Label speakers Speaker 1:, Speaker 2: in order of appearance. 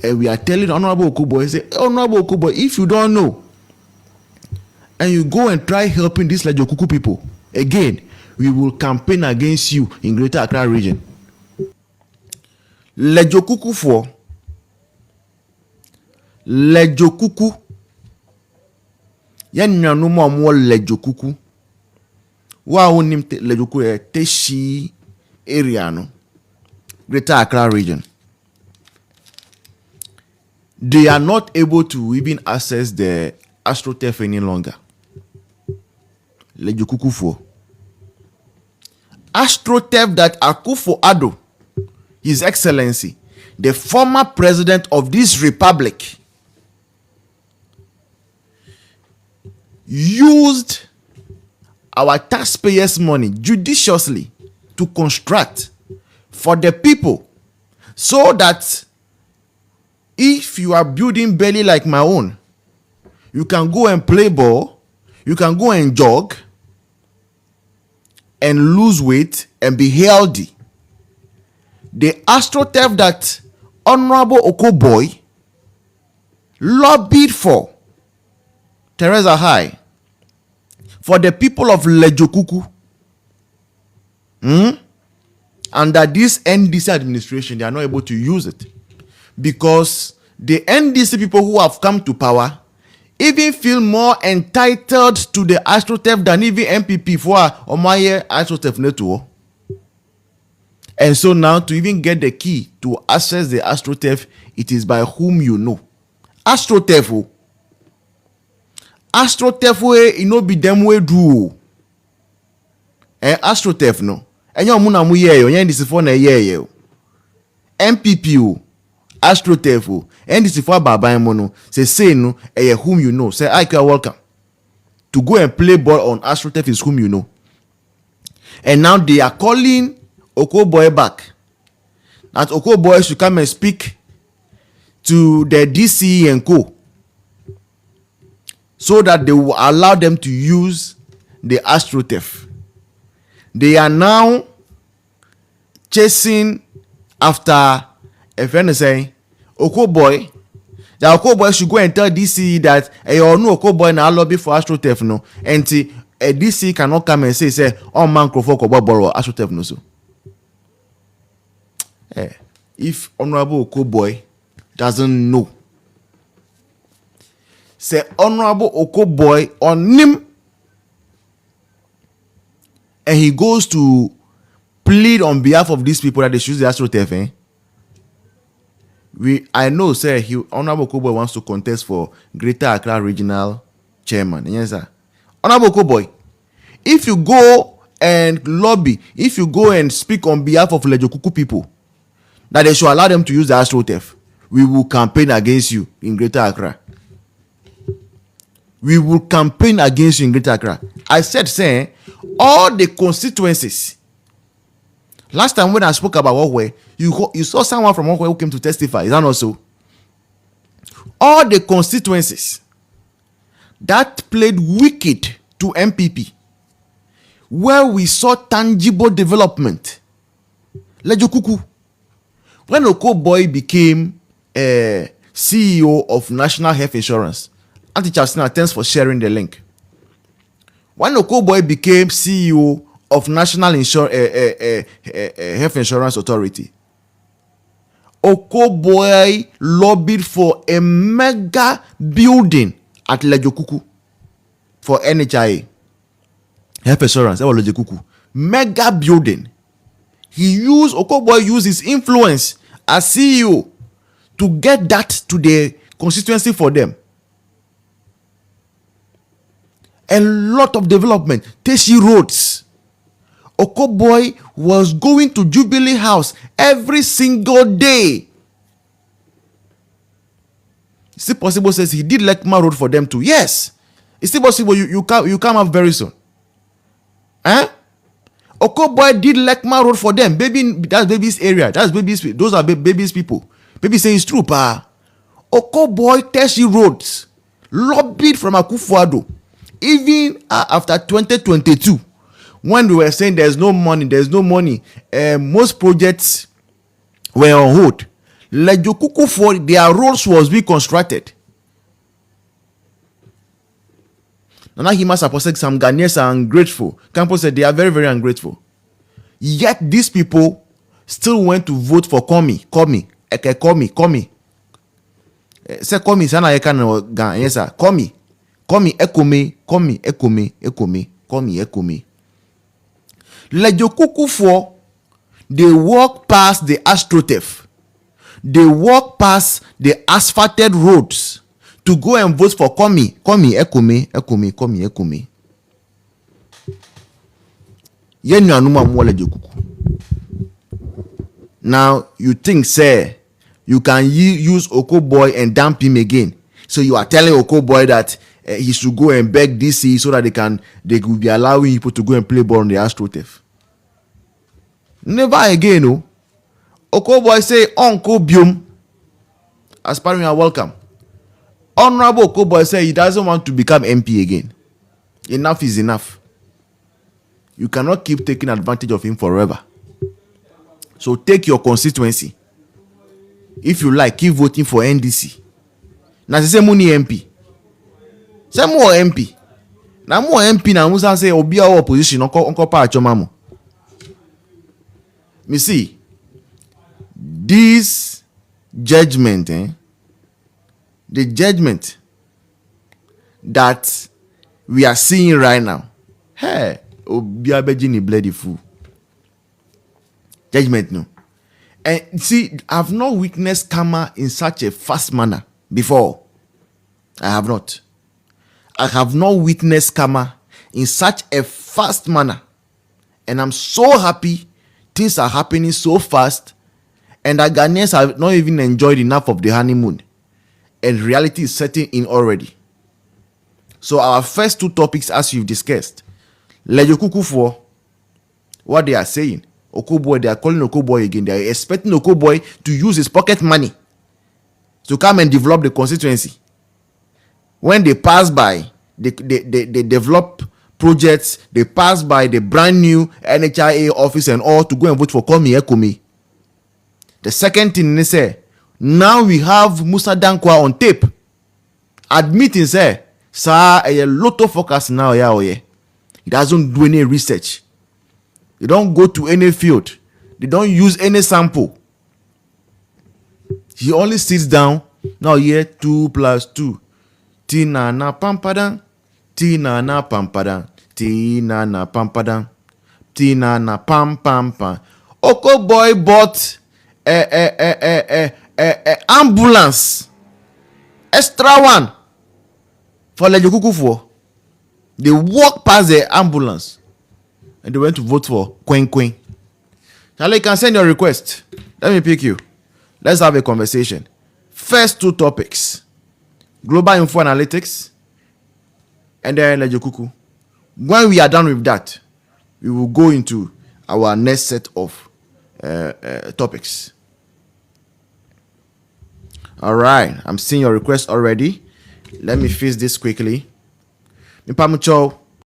Speaker 1: And we are telling Honorable Oko Boye, say, Honorable Oko Boye, if you don't know, and you go and try helping these Ledzokuku people, again, we will campaign against you in Greater Accra region. Ledzokuku for Ledzokuku. Yen no more Ledzokuku. Wa onim Ledzokuku Teshi area no. Greater Accra region. They are not able to even access the astroturf any longer. Ledzokuku for astroturf that Akufo-Addo, His Excellency, the former president of this republic, used our taxpayers' money judiciously to construct for the people, so that if you are building belly like my own, you can go and play ball, you can go and jog and lose weight and be healthy. The astroturf that Honorable Oko Boye lobbied for, Teresa High, for the people of Ledzokuku, under this NDC administration, they are not able to use it because the NDC people who have come to power even feel more entitled to the astroturf than even MPP for Omaye astroturf network. And so now, to even get the key to access the astroturf, it is by whom you know. Astroturf. Astroturf way, no be them way do. And astroturf no. And you muna mu ye yo, yen this for na ye yo. MPP astroturf and this for baba mono. Say no, whom you know. Say AyEka welcome. To go and play ball on astroturf is whom you know. And now they are calling Oko Boye back. That Oko Boye should come and speak to the DC and co, so that they will allow them to use the astroturf. They are now chasing after a friend saying Oko Boye. That Oko Boye should go and tell DC that you know Oko Boye na lobby for astroturf no, and DC cannot come and say oh man Krofo ko borrow astroturf no so. If Honorable Oko Boye doesn't know, say Honorable Oko Boye on him, and he goes to plead on behalf of these people that they choose the astroturf. I know, sir, Honorable Oko Boye wants to contest for Greater Accra Regional Chairman. Yes, sir. Honorable Oko Boye, if you go and lobby, if you go and speak on behalf of Ledzokuku people, that they should allow them to use the astroturf, we will campaign against you in Greater Accra. We will campaign against you in Greater Accra. I said, saying, all the constituencies. Last time when I spoke about Okwe, you saw someone from Okwe who came to testify. Is that not so? All the constituencies that played wicked to MPP, where we saw tangible development. Ledzokuku. When Oko Boye became CEO of National Health Insurance, Auntie Chasina, thanks for sharing the link. When Oko Boye became CEO of National Health Insurance Authority, Oko Boye lobbied for a mega building at Ledzokuku for NHIA. Health Insurance, that was Ledzokuku. Mega building. Oko Boye used his influence as CEO to get that to the constituency for them. A lot of development. Teshi roads. Oko Boye was going to Jubilee House every single day. Is it possible? Says he did Lekma Road for them too. Yes. Is it possible? You come up very soon. Oko Boye did Lekma Road for them. Baby, that's baby's area. That's baby's. Those are baby's people. Baby say it's true, pa. Oko Boye Teshi roads lobbied from Akufo-Addo. Even after 2022, when we were saying there's no money, most projects were on hold. Ledzokuku for their roles was being constructed. Now he must have said some Ghanaians are ungrateful. Campus said they are very, very ungrateful. Yet these people still went to vote for Komi. Say Komi, sana AyƐka no Ghana. Yes, sir. Komi, Ekomi. Ledzokuku for they walk past the astroturf. They walk past the asphalted roads to go and vote for Ekomi. Now you think, say, you can use Oko Boye and dump him again. So you are telling Oko Boye that he should go and beg DC so that they will be allowing people to go and play ball on the astroturf. Never again, no. Oko Boye say, Uncle Bium, aspiring are welcome. Honorable Oko Boye say he doesn't want to become MP again. Enough is enough. You cannot keep taking advantage of him forever. So take your constituency. If you like, keep voting for NDC. Now say money MP. Say more MP. Now more MP na musa say obi our opposition onko pa achomamo. Me see this judgment, the judgment that we are seeing right now. Hey, obi abeji ni bloody fool. Judgment, no. And see, I've not witnessed karma in such a fast manner before. I have not. I have not witnessed karma in such a fast manner. And I'm so happy things are happening so fast. And that Ghanaians have not even enjoyed enough of the honeymoon. And reality is setting in already. So our first two topics, as you've discussed, Ledzokuku for what they are saying. Oko Boye, they are calling Oko Boye again. They are expecting Oko Boye to use his pocket money to come and develop the constituency. When they pass by, they develop projects, they pass by the brand new NHIA office and all to go and vote for Ekomi. The second thing they say, now we have Musa Dankwa on tape admitting, say, sir, a lot of focus now, he doesn't do any research. They don't go to any field. They don't use any sample. He only sits down. Now here 2 + 2. Tina na pampadang. Tina na pampadang. Tina na pampadang. Tina na pam pam pam. Oko Boye bought a ambulance. Extra one. For Ledzokuku for. They walk past the ambulance. And they went to vote for Queen. Charlie, you can send your request. Let me pick you. Let's have a conversation. First two topics. Global Info Analytics. And then Ledzokuku. When we are done with that, we will go into our next set of topics. All right. I'm seeing your request already. Let me fix this quickly. Mipamucho.